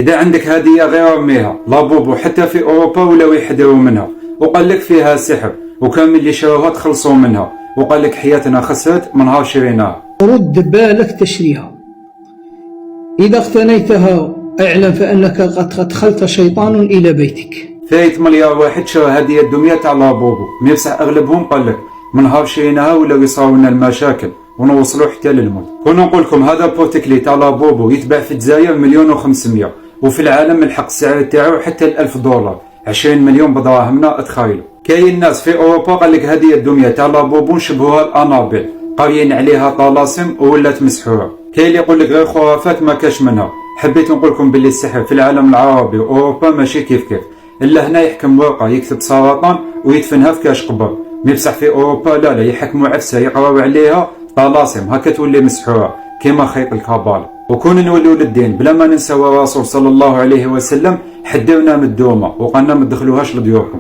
اذا عندك هديه غير اميها لابوبو حتى في اوروبا ولاو يحذروا منها، وقال لك فيها سحر، وكامل اللي شروها تخلصوا منها، وقال لك حياتنا خسرت من نهار شريناها. رد بالك تشريها. إذا اقتنيتها اعلم فأنك قد أدخلت شيطان إلى بيتك. فايت مليار واحد شرى هديه الدميه تاع لابوبو، مي بصح اغلبهم قال لك من نهار شريناها ولاو يصراو لنا المشاكل ونوصلوا حتى للموت. كنا نقول لكم هذا بورتكلي تاع لابوبو يتباع في الجزائر 1,500,000، وفي العالم الحق السعر تاعو حتى $1000، 20 مليون بدراهمنا اتخيلوا. كاين ناس في اوروبا قال لك هذه الدميه تاع لابوبو نشبهوها الانابيل، قاريين عليها طلاسم ولات مسحوره. كاين اللي يقول لك غير خرافات ما كاش منها. حبيت نقول لكم باللي السحر في العالم العربي واوروبا ماشي كيف كيف، الا هنا يحكم ورقه يكتب سرطان ويدفنها في كاش قبر، مي بصح في اوروبا لا يحكموا عفسه يقراو عليها طلاسم هكا تولي مسحوره كيما خيط الكابال. وكون نولوا للدين بلا ما ننساو الرسول صلى الله عليه وسلم حذرنا من الدومه وقالنا ما تدخلوهاش لديوركم.